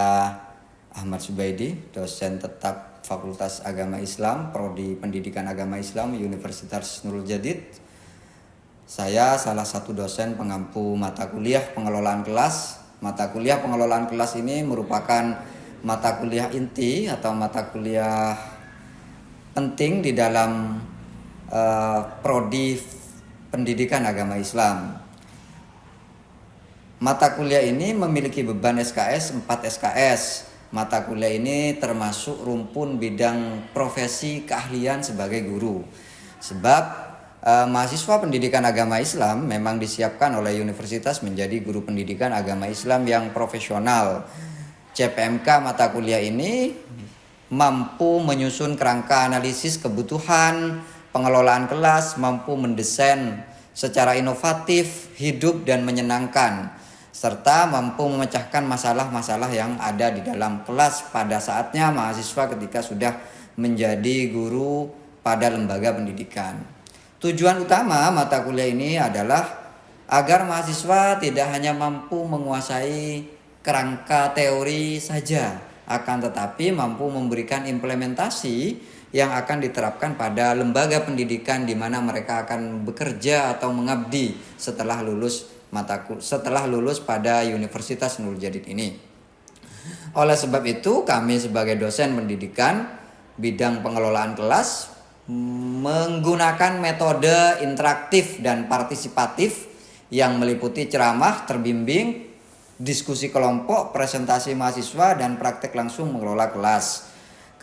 Saya Ahmad Subaidi, dosen tetap Fakultas Agama Islam, Prodi Pendidikan Agama Islam, Universitas Nurul Jadid. Saya salah satu dosen pengampu mata kuliah pengelolaan kelas. Mata kuliah pengelolaan kelas ini merupakan mata kuliah inti atau mata kuliah penting di dalam Prodi Pendidikan Agama Islam. Mata kuliah ini memiliki beban SKS 4 SKS. Mata kuliah ini termasuk rumpun bidang profesi keahlian sebagai guru. Sebab mahasiswa pendidikan agama Islam memang disiapkan oleh universitas menjadi guru pendidikan agama Islam yang profesional. CPMK mata kuliah ini mampu menyusun kerangka analisis kebutuhan pengelolaan kelas, mampu mendesain secara inovatif, hidup dan menyenangkan, serta mampu memecahkan masalah-masalah yang ada di dalam kelas pada saatnya mahasiswa ketika sudah menjadi guru pada lembaga pendidikan. Tujuan utama mata kuliah ini adalah agar mahasiswa tidak hanya mampu menguasai kerangka teori saja, akan tetapi mampu memberikan implementasi yang akan diterapkan pada lembaga pendidikan di mana mereka akan bekerja atau mengabdi setelah lulus pada Universitas Nurul Jadid ini. Oleh sebab itu, kami sebagai dosen pendidikan bidang pengelolaan kelas menggunakan metode interaktif dan partisipatif yang meliputi ceramah terbimbing, diskusi kelompok, presentasi mahasiswa, dan praktek langsung mengelola kelas.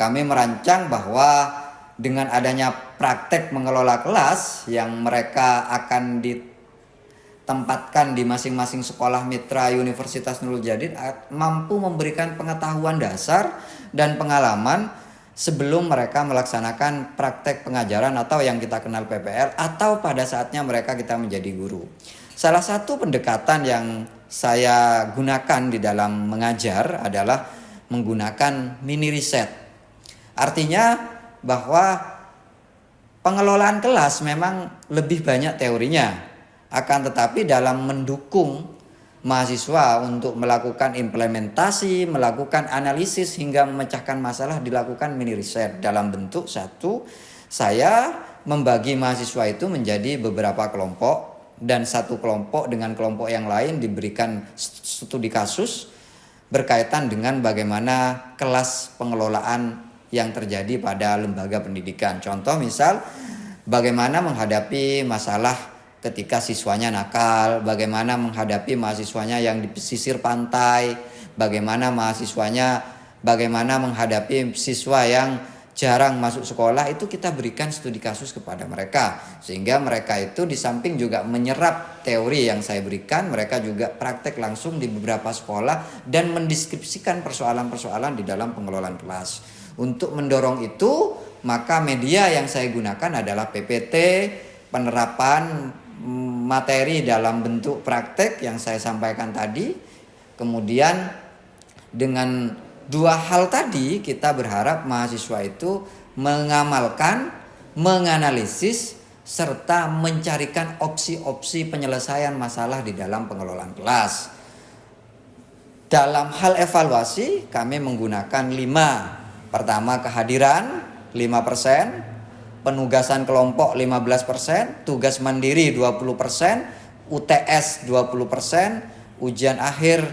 Kami merancang bahwa dengan adanya praktek mengelola kelas yang mereka akan ditempatkan di masing-masing sekolah mitra Universitas Nurul Jadid mampu memberikan pengetahuan dasar dan pengalaman sebelum mereka melaksanakan praktek pengajaran atau yang kita kenal PPL atau pada saatnya kita menjadi guru. Salah satu pendekatan yang saya gunakan di dalam mengajar adalah menggunakan mini riset. Artinya bahwa pengelolaan kelas memang lebih banyak teorinya, akan tetapi dalam mendukung mahasiswa untuk melakukan implementasi, melakukan analisis hingga memecahkan masalah dilakukan mini riset dalam bentuk satu, saya membagi mahasiswa itu menjadi beberapa kelompok dan satu kelompok dengan kelompok yang lain diberikan studi kasus berkaitan dengan bagaimana kelas pengelolaan yang terjadi pada lembaga pendidikan. Contoh misal bagaimana menghadapi masalah ketika siswanya nakal, bagaimana menghadapi mahasiswanya yang di pesisir pantai, bagaimana menghadapi siswa yang jarang masuk sekolah, itu kita berikan studi kasus kepada mereka. Sehingga mereka itu di samping juga menyerap teori yang saya berikan, mereka juga praktek langsung di beberapa sekolah dan mendeskripsikan persoalan-persoalan di dalam pengelolaan kelas. Untuk mendorong itu, maka media yang saya gunakan adalah PPT, penerapan materi dalam bentuk praktek yang saya sampaikan tadi. Kemudian dengan dua hal tadi kita berharap mahasiswa itu mengamalkan, menganalisis, serta mencarikan opsi-opsi penyelesaian masalah di dalam pengelolaan kelas. Dalam hal evaluasi kami menggunakan 5. Pertama, kehadiran 5%, penugasan kelompok 15%, tugas mandiri 20%, UTS 20%, ujian akhir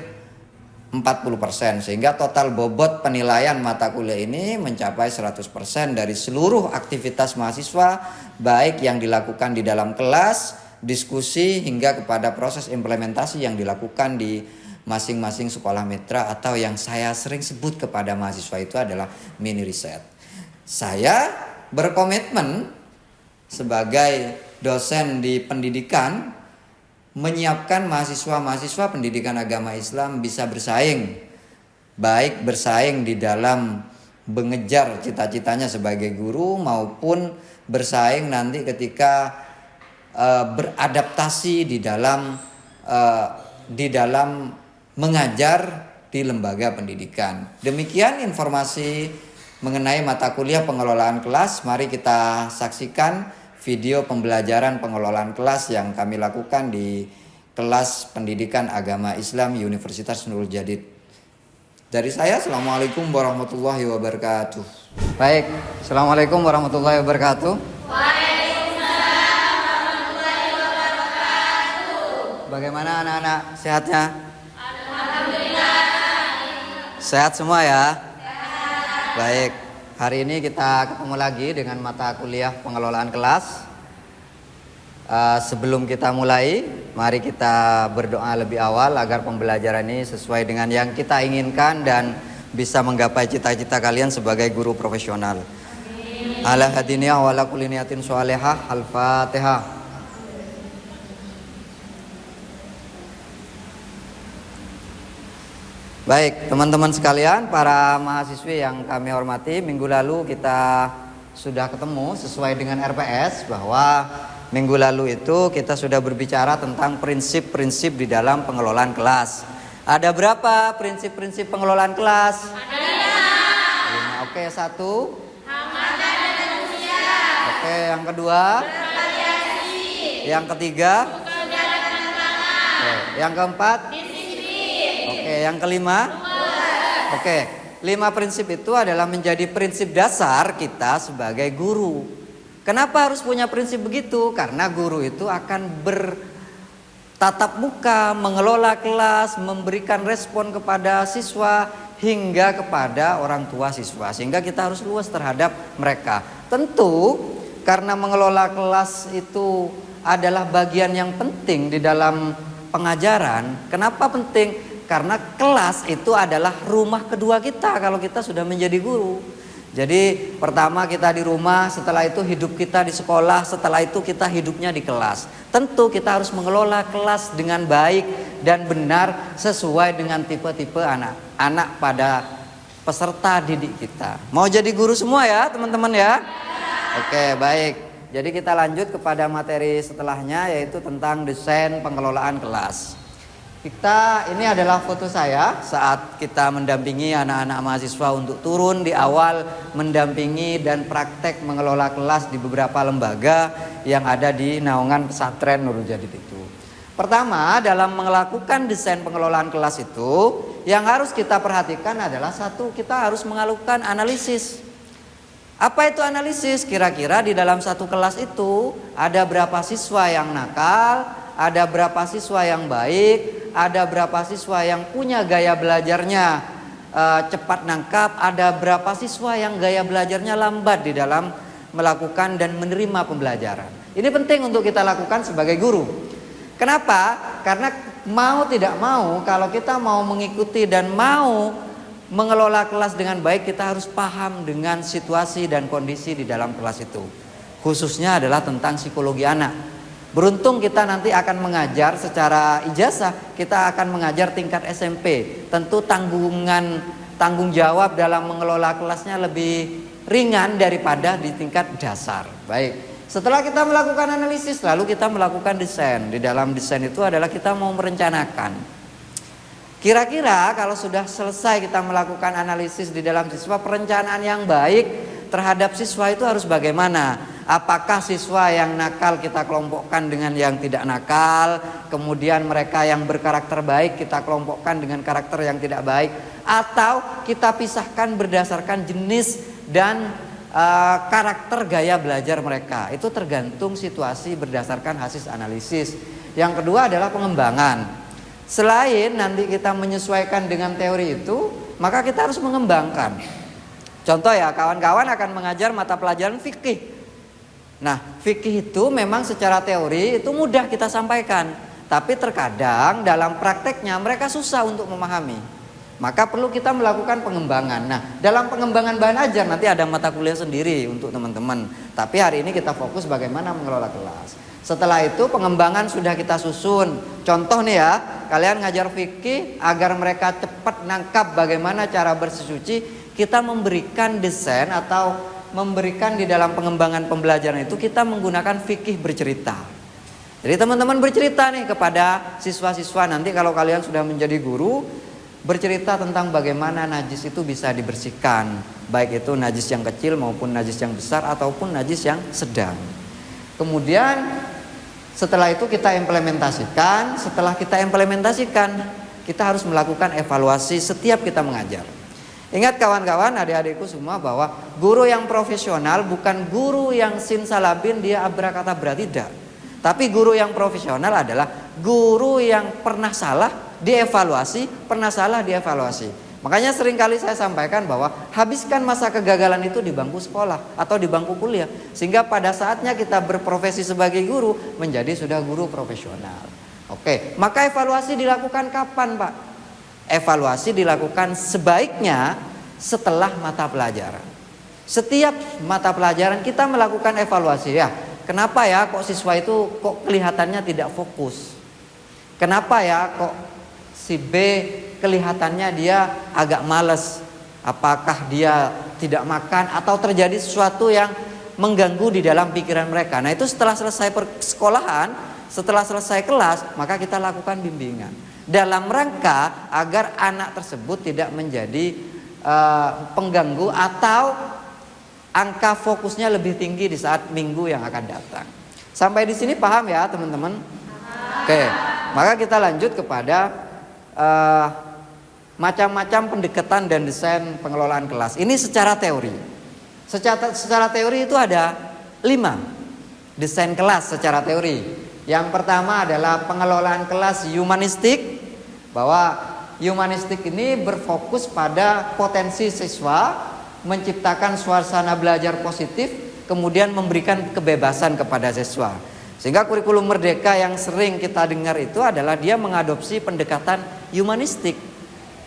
40%, sehingga total bobot penilaian mata kuliah ini mencapai 100% dari seluruh aktivitas mahasiswa, baik yang dilakukan di dalam kelas, diskusi, hingga kepada proses implementasi yang dilakukan di masing-masing sekolah mitra atau yang saya sering sebut kepada mahasiswa itu adalah mini riset. Saya berkomitmen sebagai dosen di pendidikan menyiapkan mahasiswa-mahasiswa pendidikan agama Islam bisa bersaing, baik bersaing di dalam mengejar cita-citanya sebagai guru maupun bersaing nanti ketika beradaptasi di dalam mengajar di lembaga pendidikan. Demikian informasi mengenai mata kuliah pengelolaan kelas. Mari kita saksikan video pembelajaran pengelolaan kelas yang kami lakukan di kelas pendidikan agama Islam Universitas Nurul Jadid. Dari saya, Assalamualaikum warahmatullahi wabarakatuh. Baik, Assalamualaikum warahmatullahi wabarakatuh. Waalaikumsalam warahmatullahi wabarakatuh. Bagaimana anak-anak sehatnya? Alhamdulillah. Sehat semua ya? Sehat. Baik, hari ini kita ketemu lagi dengan mata kuliah pengelolaan kelas. Sebelum kita mulai, mari kita berdoa lebih awal agar pembelajaran ini sesuai dengan yang kita inginkan dan bisa menggapai cita-cita kalian sebagai guru profesional. Ala hadiniyah wa ala kulli niyatin sholihah. Al-Fatihah. Baik, teman-teman sekalian, para mahasiswi yang kami hormati, minggu lalu kita sudah ketemu sesuai dengan RPS bahwa minggu lalu itu kita sudah berbicara tentang prinsip-prinsip di dalam pengelolaan kelas. Ada berapa prinsip-prinsip pengelolaan kelas? Ada 5. Oke, 1. Hamatan dan manusia. Oke, yang kedua? Bervariasi. Yang ketiga? Bekerja dengan semangat. Oke, yang keempat? Disiplin. Oke, yang kelima? Teamwork. Oke, 5 prinsip itu adalah menjadi prinsip dasar kita sebagai guru. Kenapa harus punya prinsip begitu? Karena guru itu akan bertatap muka, mengelola kelas, memberikan respon kepada siswa hingga kepada orang tua siswa. Sehingga kita harus luas terhadap mereka. Tentu karena mengelola kelas itu adalah bagian yang penting di dalam pengajaran. Kenapa penting? Karena kelas itu adalah rumah kedua kita kalau kita sudah menjadi guru. Jadi pertama kita di rumah, setelah itu hidup kita di sekolah, setelah itu kita hidupnya di kelas. Tentu kita harus mengelola kelas dengan baik dan benar sesuai dengan tipe-tipe anak-anak pada peserta didik kita. Mau jadi guru semua ya teman-teman ya? Oke, baik. Jadi kita lanjut kepada materi setelahnya, yaitu tentang desain pengelolaan kelas. Ini adalah foto saya saat kita mendampingi anak-anak mahasiswa untuk turun di awal mendampingi dan praktek mengelola kelas di beberapa lembaga yang ada di naungan pesantren Nurul Jadid itu. Pertama, dalam melakukan desain pengelolaan kelas itu, yang harus kita perhatikan adalah satu, kita harus melakukan analisis. Apa itu analisis? Kira-kira di dalam satu kelas itu ada berapa siswa yang nakal, ada berapa siswa yang baik, ada berapa siswa yang punya gaya belajarnya cepat nangkap, ada berapa siswa yang gaya belajarnya lambat di dalam melakukan dan menerima pembelajaran. Ini penting untuk kita lakukan sebagai guru. Kenapa? Karena mau tidak mau, kalau kita mau mengikuti dan mau mengelola kelas dengan baik, kita harus paham dengan situasi dan kondisi di dalam kelas itu. Khususnya adalah tentang psikologi anak. Beruntung kita nanti akan mengajar secara ijazah, kita akan mengajar tingkat SMP. Tentu tanggung jawab dalam mengelola kelasnya lebih ringan daripada di tingkat dasar. Baik, setelah kita melakukan analisis, lalu kita melakukan desain. Di dalam desain itu adalah kita mau merencanakan. Kira-kira kalau sudah selesai kita melakukan analisis di dalam siswa, perencanaan yang baik terhadap siswa itu harus bagaimana? Apakah siswa yang nakal kita kelompokkan dengan yang tidak nakal, kemudian mereka yang berkarakter baik kita kelompokkan dengan karakter yang tidak baik, atau kita pisahkan berdasarkan jenis dan karakter gaya belajar mereka? Itu tergantung situasi berdasarkan hasil analisis. Yang kedua adalah pengembangan. Selain nanti kita menyesuaikan dengan teori itu, maka kita harus mengembangkan. Contoh ya, kawan-kawan akan mengajar mata pelajaran fikih. Nah, fikih itu memang secara teori itu mudah kita sampaikan, tapi terkadang dalam prakteknya mereka susah untuk memahami. Maka perlu kita melakukan pengembangan. Nah, dalam pengembangan bahan ajar nanti ada mata kuliah sendiri untuk teman-teman. Tapi hari ini kita fokus bagaimana mengelola kelas. Setelah itu pengembangan sudah kita susun. Contoh nih ya, kalian ngajar fikih agar mereka cepat nangkap bagaimana cara bersuci. Kita memberikan desain atau memberikan di dalam pengembangan pembelajaran itu kita menggunakan fikih bercerita. Jadi teman-teman bercerita nih kepada siswa-siswa nanti kalau kalian sudah menjadi guru, bercerita tentang bagaimana najis itu bisa dibersihkan, baik itu najis yang kecil maupun najis yang besar ataupun najis yang sedang. Kemudian setelah itu kita implementasikan. Setelah kita implementasikan, kita harus melakukan evaluasi setiap kita mengajar. Ingat kawan-kawan, adik-adikku semua, bahwa guru yang profesional bukan guru yang simsalabim dia abrakadabra, tidak. Tapi guru yang profesional adalah guru yang pernah salah dievaluasi, pernah salah dievaluasi. Makanya seringkali saya sampaikan bahwa habiskan masa kegagalan itu di bangku sekolah atau di bangku kuliah, sehingga pada saatnya kita berprofesi sebagai guru menjadi sudah guru profesional. Oke, maka evaluasi dilakukan kapan, Pak? Evaluasi dilakukan sebaiknya setelah mata pelajaran. Setiap mata pelajaran kita melakukan evaluasi. Ya, kenapa ya kok siswa itu kok kelihatannya tidak fokus? Kenapa ya kok si B kelihatannya dia agak males? Apakah dia tidak makan atau terjadi sesuatu yang mengganggu di dalam pikiran mereka? Nah, itu setelah selesai persekolahan, setelah selesai kelas, maka kita lakukan bimbingan dalam rangka agar anak tersebut tidak menjadi pengganggu atau angka fokusnya lebih tinggi di saat minggu yang akan datang. Sampai di sini paham ya teman-teman? Oke, maka kita lanjut kepada macam-macam pendekatan dan desain pengelolaan kelas. Ini secara teori. Secara teori itu ada 5 desain kelas secara teori. Yang pertama adalah pengelolaan kelas humanistik, bahwa humanistik ini berfokus pada potensi siswa, menciptakan suasana belajar positif, kemudian memberikan kebebasan kepada siswa. Sehingga kurikulum merdeka yang sering kita dengar itu adalah dia mengadopsi pendekatan humanistik,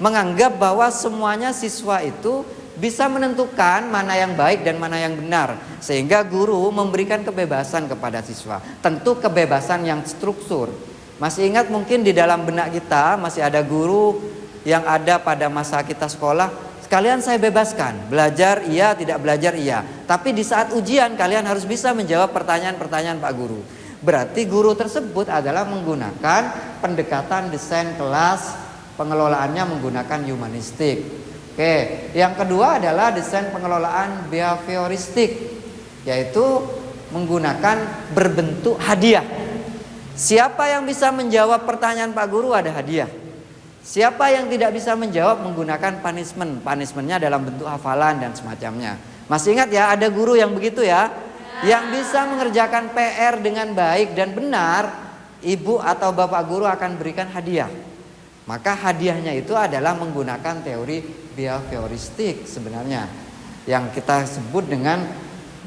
menganggap bahwa semuanya siswa itu bisa menentukan mana yang baik dan mana yang benar, sehingga guru memberikan kebebasan kepada siswa. Tentu kebebasan yang struktur. Masih ingat mungkin di dalam benak kita masih ada guru yang ada pada masa kita sekolah, sekalian saya bebaskan, belajar iya, tidak belajar iya, tapi di saat ujian kalian harus bisa menjawab pertanyaan-pertanyaan Pak Guru. Berarti guru tersebut adalah menggunakan pendekatan desain kelas, pengelolaannya menggunakan humanistik. Oke, yang kedua adalah desain pengelolaan behavioristik, yaitu menggunakan berbentuk hadiah. Siapa yang bisa menjawab pertanyaan Pak Guru ada hadiah. Siapa yang tidak bisa menjawab menggunakan punishment. Punishmentnya dalam bentuk hafalan dan semacamnya. Masih ingat ya, ada guru yang begitu ya, yang bisa mengerjakan PR dengan baik dan benar, ibu atau bapak guru akan berikan hadiah. Maka hadiahnya itu adalah menggunakan teori behavioristik sebenarnya, yang kita sebut dengan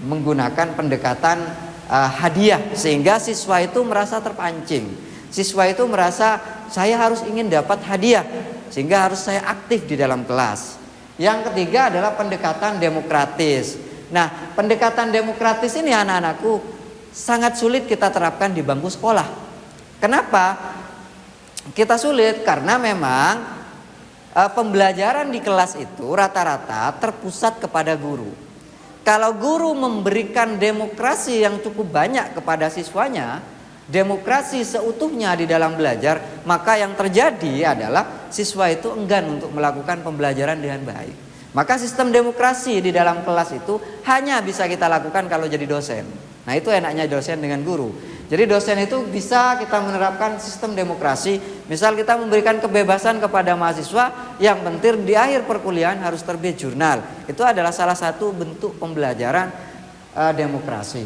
menggunakan pendekatan hadiah, sehingga siswa itu merasa terpancing. Siswa itu merasa saya harus ingin dapat hadiah, sehingga harus saya aktif di dalam kelas. Yang ketiga adalah pendekatan demokratis. Nah, pendekatan demokratis ini anak-anakku sangat sulit kita terapkan di bangku sekolah. Kenapa? Kita sulit karena memang pembelajaran di kelas itu rata-rata terpusat kepada guru. Kalau guru memberikan demokrasi yang cukup banyak kepada siswanya, demokrasi seutuhnya di dalam belajar, maka yang terjadi adalah siswa itu enggan untuk melakukan pembelajaran dengan baik. Maka sistem demokrasi di dalam kelas itu hanya bisa kita lakukan kalau jadi dosen. Nah, itu enaknya dosen dengan guru. Jadi dosen itu bisa kita menerapkan sistem demokrasi. Misal kita memberikan kebebasan kepada mahasiswa, yang penting di akhir perkuliahan harus terbit jurnal. Itu adalah salah satu bentuk pembelajaran demokrasi.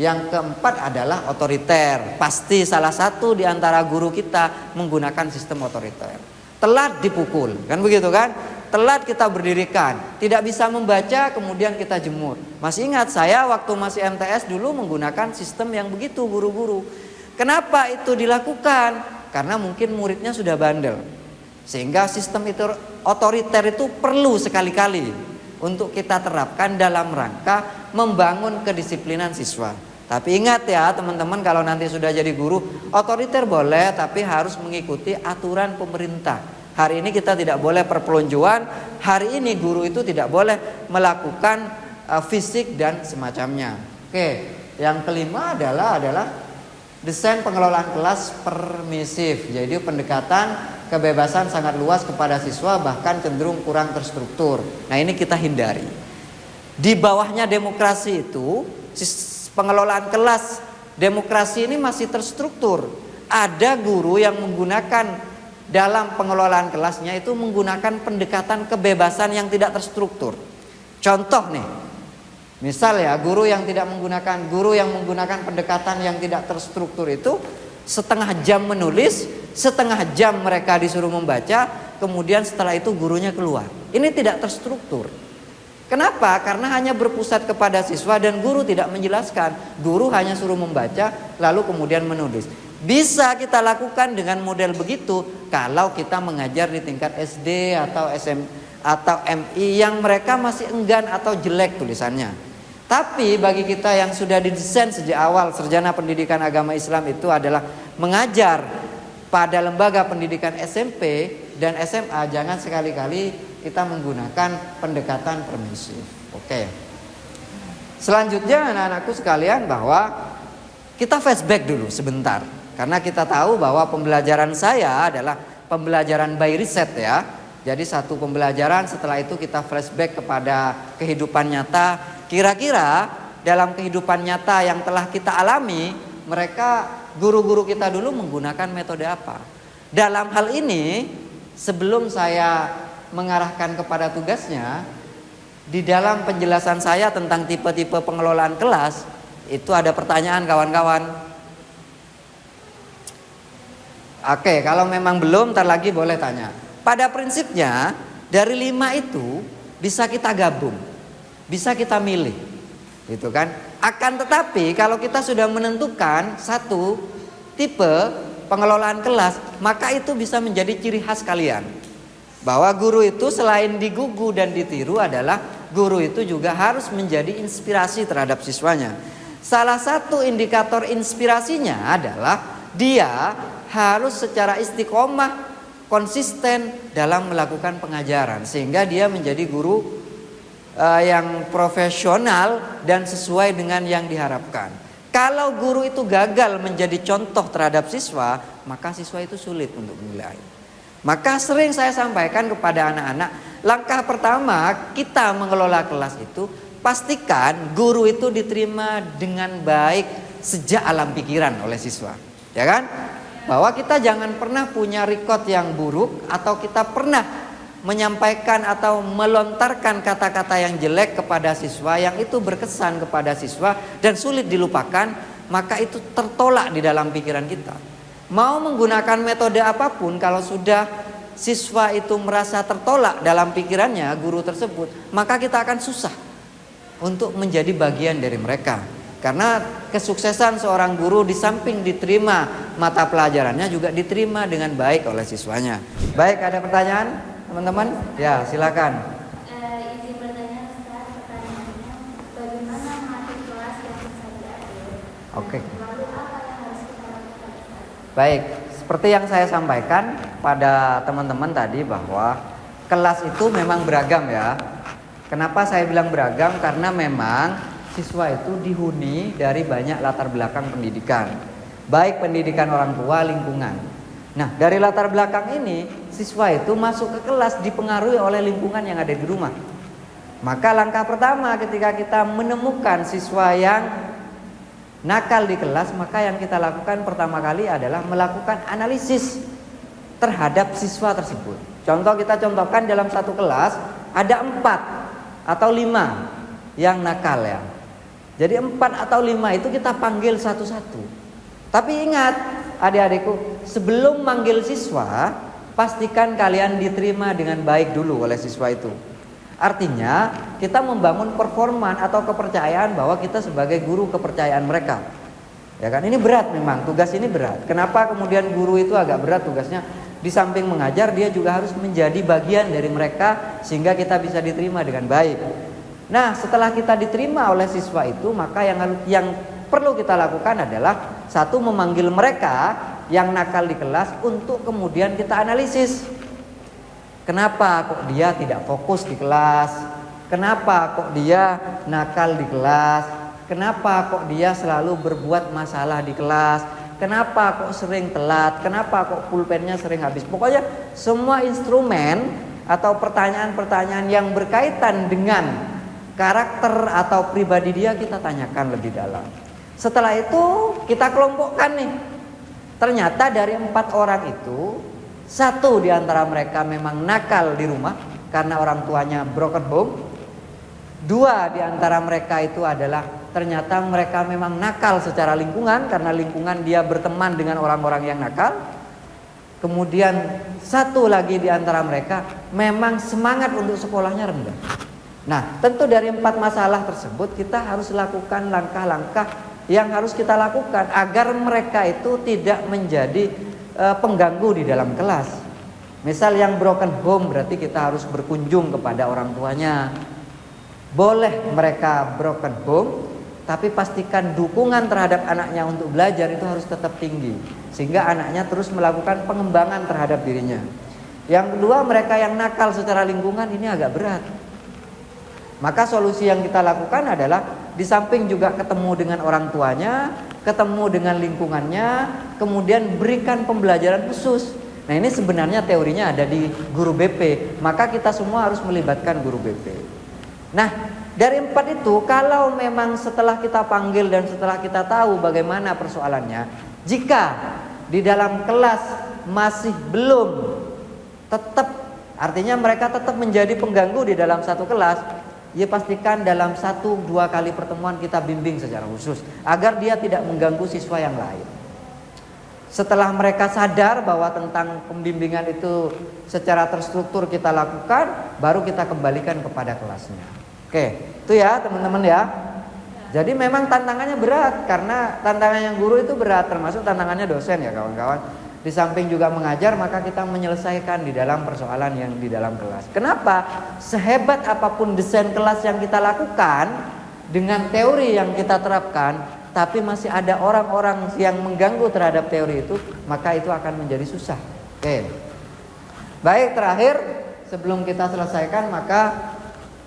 Yang keempat adalah otoriter. Pasti salah satu di antara guru kita menggunakan sistem otoriter. Telat dipukul, kan begitu kan? Telat kita berdirikan, tidak bisa membaca kemudian kita jemur. Masih ingat saya waktu masih MTS dulu menggunakan sistem yang begitu guru-guru. Kenapa itu dilakukan? Karena mungkin muridnya sudah bandel, sehingga sistem itu otoriter itu perlu sekali-kali untuk kita terapkan dalam rangka membangun kedisiplinan siswa. Tapi ingat ya teman-teman, kalau nanti sudah jadi guru, otoriter boleh tapi harus mengikuti aturan pemerintah. Hari ini kita tidak boleh perpeloncoan, hari ini guru itu tidak boleh melakukan fisik dan semacamnya. Oke, yang kelima adalah desain pengelolaan kelas permisif. Jadi pendekatan kebebasan sangat luas kepada siswa, bahkan cenderung kurang terstruktur. Nah, ini kita hindari. Di bawahnya demokrasi itu, pengelolaan kelas demokrasi ini masih terstruktur. Ada guru yang menggunakan dalam pengelolaan kelasnya itu menggunakan pendekatan kebebasan yang tidak terstruktur. Contoh nih, misal ya, guru yang menggunakan pendekatan yang tidak terstruktur itu setengah jam menulis, setengah jam mereka disuruh membaca, kemudian setelah itu gurunya keluar. Ini tidak terstruktur. Kenapa? Karena hanya berpusat kepada siswa dan guru tidak menjelaskan. Guru hanya suruh membaca lalu kemudian menulis. Bisa kita lakukan dengan model begitu kalau kita mengajar di tingkat SD atau SM atau MI yang mereka masih enggan atau jelek tulisannya. Tapi bagi kita yang sudah didesain sejak awal sarjana pendidikan agama Islam itu adalah mengajar pada lembaga pendidikan SMP dan SMA, jangan sekali-kali kita menggunakan pendekatan permisif. Oke. Selanjutnya anak-anakku sekalian, bahwa kita flashback dulu sebentar. Karena kita tahu bahwa pembelajaran saya adalah pembelajaran by riset ya. Jadi satu pembelajaran, setelah itu kita flashback kepada kehidupan nyata. Kira-kira dalam kehidupan nyata yang telah kita alami, mereka guru-guru kita dulu menggunakan metode apa? Dalam hal ini, sebelum saya mengarahkan kepada tugasnya, di dalam penjelasan saya tentang tipe-tipe pengelolaan kelas, itu ada pertanyaan kawan-kawan. Oke, kalau memang belum, ntar lagi boleh tanya. Pada prinsipnya dari 5 itu bisa kita gabung, bisa kita milih, gitu kan? Akan tetapi kalau kita sudah menentukan satu tipe pengelolaan kelas, maka itu bisa menjadi ciri khas kalian. Bahwa guru itu selain digugu dan ditiru adalah guru itu juga harus menjadi inspirasi terhadap siswanya. Salah satu indikator inspirasinya adalah dia harus secara istiqomah, konsisten dalam melakukan pengajaran, sehingga dia menjadi guru yang profesional dan sesuai dengan yang diharapkan. Kalau guru itu gagal menjadi contoh terhadap siswa, maka siswa itu sulit untuk menilai. Maka sering saya sampaikan kepada anak-anak, langkah pertama kita mengelola kelas itu, pastikan guru itu diterima dengan baik sejak alam pikiran oleh siswa, ya kan? Bahwa kita jangan pernah punya record yang buruk, atau kita pernah menyampaikan atau melontarkan kata-kata yang jelek kepada siswa yang itu berkesan kepada siswa dan sulit dilupakan, maka itu tertolak di dalam pikiran kita. Mau menggunakan metode apapun, kalau sudah siswa itu merasa tertolak dalam pikirannya guru tersebut, maka kita akan susah untuk menjadi bagian dari mereka. Karena kesuksesan seorang guru di samping diterima mata pelajarannya juga diterima dengan baik oleh siswanya. Baik, ada pertanyaan teman-teman? Ya, silakan. Izin bertanya, Ustaz. Pertanyaannya, bagaimana mengatur kelas yang bisa diatur? Oke. Lalu apa yang harus kita lakukan? Baik, seperti yang saya sampaikan pada teman-teman tadi bahwa kelas itu memang beragam ya. Kenapa saya bilang beragam? Karena memang siswa itu dihuni dari banyak latar belakang pendidikan, baik pendidikan orang tua, lingkungan. Nah, dari latar belakang ini, siswa itu masuk ke kelas dipengaruhi oleh lingkungan yang ada di rumah. Maka langkah pertama ketika kita menemukan siswa yang nakal di kelas, maka yang kita lakukan pertama kali adalah melakukan analisis terhadap siswa tersebut. Contoh, kita contohkan dalam satu kelas ada 4 atau 5 yang nakal ya. Jadi 4 atau 5 itu kita panggil satu-satu. Tapi ingat adik-adikku, sebelum manggil siswa, pastikan kalian diterima dengan baik dulu oleh siswa itu. Artinya kita membangun performan atau kepercayaan bahwa kita sebagai guru kepercayaan mereka. Ya kan, ini berat memang, tugas ini berat. Kenapa kemudian guru itu agak berat tugasnya? Di samping mengajar, dia juga harus menjadi bagian dari mereka sehingga kita bisa diterima dengan baik. Nah, setelah kita diterima oleh siswa itu, maka yang perlu kita lakukan adalah satu, memanggil mereka yang nakal di kelas untuk kemudian kita analisis. Kenapa kok dia tidak fokus di kelas? Kenapa kok dia nakal di kelas? Kenapa kok dia selalu berbuat masalah di kelas? Kenapa kok sering telat? Kenapa kok pulpennya sering habis? Pokoknya semua instrumen atau pertanyaan-pertanyaan yang berkaitan dengan karakter atau pribadi dia kita tanyakan lebih dalam. Setelah itu kita kelompokkan nih. Ternyata dari 4 orang itu Satu di antara mereka memang nakal di rumah karena orang tuanya broken home. Dua di antara mereka itu adalah ternyata mereka memang nakal secara lingkungan karena lingkungan dia berteman dengan orang-orang yang nakal. Kemudian satu lagi di antara mereka memang semangat untuk sekolahnya rendah. Nah, tentu dari 4 masalah tersebut kita harus lakukan langkah-langkah yang harus kita lakukan agar mereka itu tidak menjadi pengganggu di dalam kelas. Misal yang broken home berarti kita harus berkunjung kepada orang tuanya. Boleh mereka broken home, tapi pastikan dukungan terhadap anaknya untuk belajar itu harus tetap tinggi, sehingga anaknya terus melakukan pengembangan terhadap dirinya. Yang kedua, mereka yang nakal secara lingkungan ini agak berat. Maka solusi yang kita lakukan adalah di samping juga ketemu dengan orang tuanya, ketemu dengan lingkungannya, kemudian berikan pembelajaran khusus. Nah, ini sebenarnya teorinya ada di guru BP, maka kita semua harus melibatkan guru BP. Nah, dari 4 itu, kalau memang setelah kita panggil dan setelah kita tahu bagaimana persoalannya, jika di dalam kelas masih belum tetap, artinya mereka tetap menjadi pengganggu di dalam satu kelas, ya pastikan dalam 1-2 kali pertemuan kita bimbing secara khusus agar dia tidak mengganggu siswa yang lain. Setelah mereka sadar bahwa tentang pembimbingan itu secara terstruktur kita lakukan, baru kita kembalikan kepada kelasnya. Oke, itu ya teman-teman ya. Jadi memang tantangannya berat, karena tantangannya guru itu berat, termasuk tantangannya dosen ya kawan-kawan. Di samping juga mengajar, maka kita menyelesaikan di dalam persoalan yang di dalam kelas. Kenapa? Sehebat apapun desain kelas yang kita lakukan, dengan teori yang kita terapkan, tapi masih ada orang-orang yang mengganggu terhadap teori itu, maka itu akan menjadi susah. Oke. Baik, terakhir sebelum kita selesaikan, maka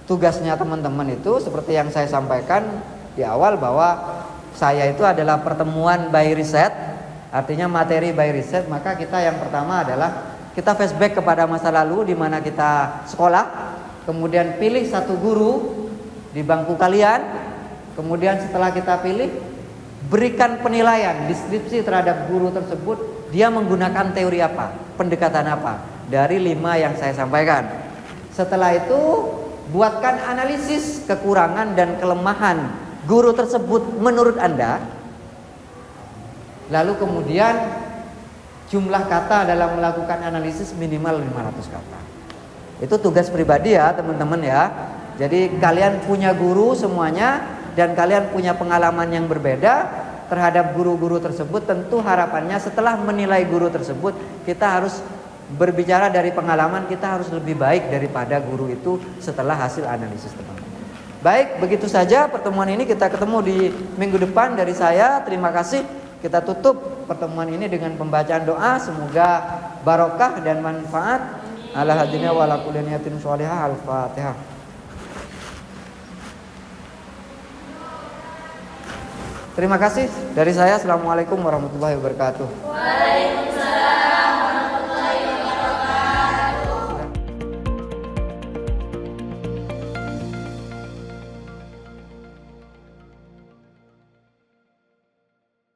tugasnya teman-teman itu seperti yang saya sampaikan di awal, bahwa saya itu adalah pertemuan by riset, artinya materi by riset. Maka kita yang pertama adalah kita flashback kepada masa lalu di mana kita sekolah, kemudian pilih satu guru di bangku kalian, kemudian setelah kita pilih, berikan penilaian, deskripsi terhadap guru tersebut, dia menggunakan teori apa, pendekatan apa dari 5 yang saya sampaikan. Setelah itu buatkan analisis kekurangan dan kelemahan guru tersebut menurut Anda. Lalu kemudian jumlah kata dalam melakukan analisis minimal 500 kata. Itu tugas pribadi ya teman-teman ya. Jadi kalian punya guru semuanya, dan kalian punya pengalaman yang berbeda terhadap guru-guru tersebut. Tentu harapannya setelah menilai guru tersebut, kita harus berbicara dari pengalaman, kita harus lebih baik daripada guru itu setelah hasil analisis teman-teman. Baik, begitu saja pertemuan ini, kita ketemu di minggu depan dari saya. Terima kasih. Kita tutup pertemuan ini dengan pembacaan doa, semoga barokah dan manfaat. Ala hadina wa ala kulli niyatin sholihah. Al-Fatihah. Terima kasih dari saya. Assalamualaikum warahmatullahi wabarakatuh. Waalaikumsalam.